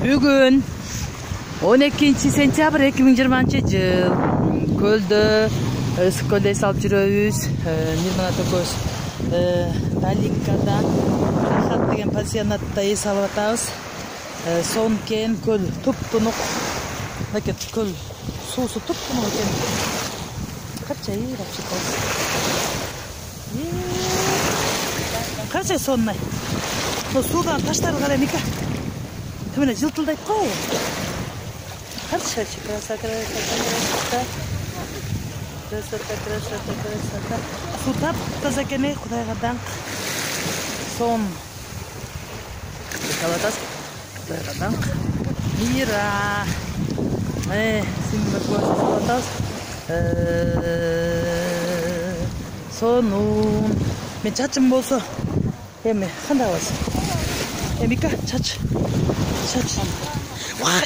Бүгін 12 сентябрь 2020 жыл көлді ысык көлде салып жүрөбүз. Нирмана токос Далинкада Рахат деген пансионатта эс алып атабыз. Сон кен көл туп-тунук. Мынакей көл суусу туп-тунук экен. Канча ыйрап чыкабыз. Канча соннай. Судан таштарды карай Мика. Кіміне жылтылдайып қой. Красота. Су тап-таза екен, Құдайға даңқ. Сон. Қалатас. Құдайға даңқ. Мира. Сіңді қалатас. Сонун. Мен чачым болса. Еме, қандай аласың? Мика, чач. Вай.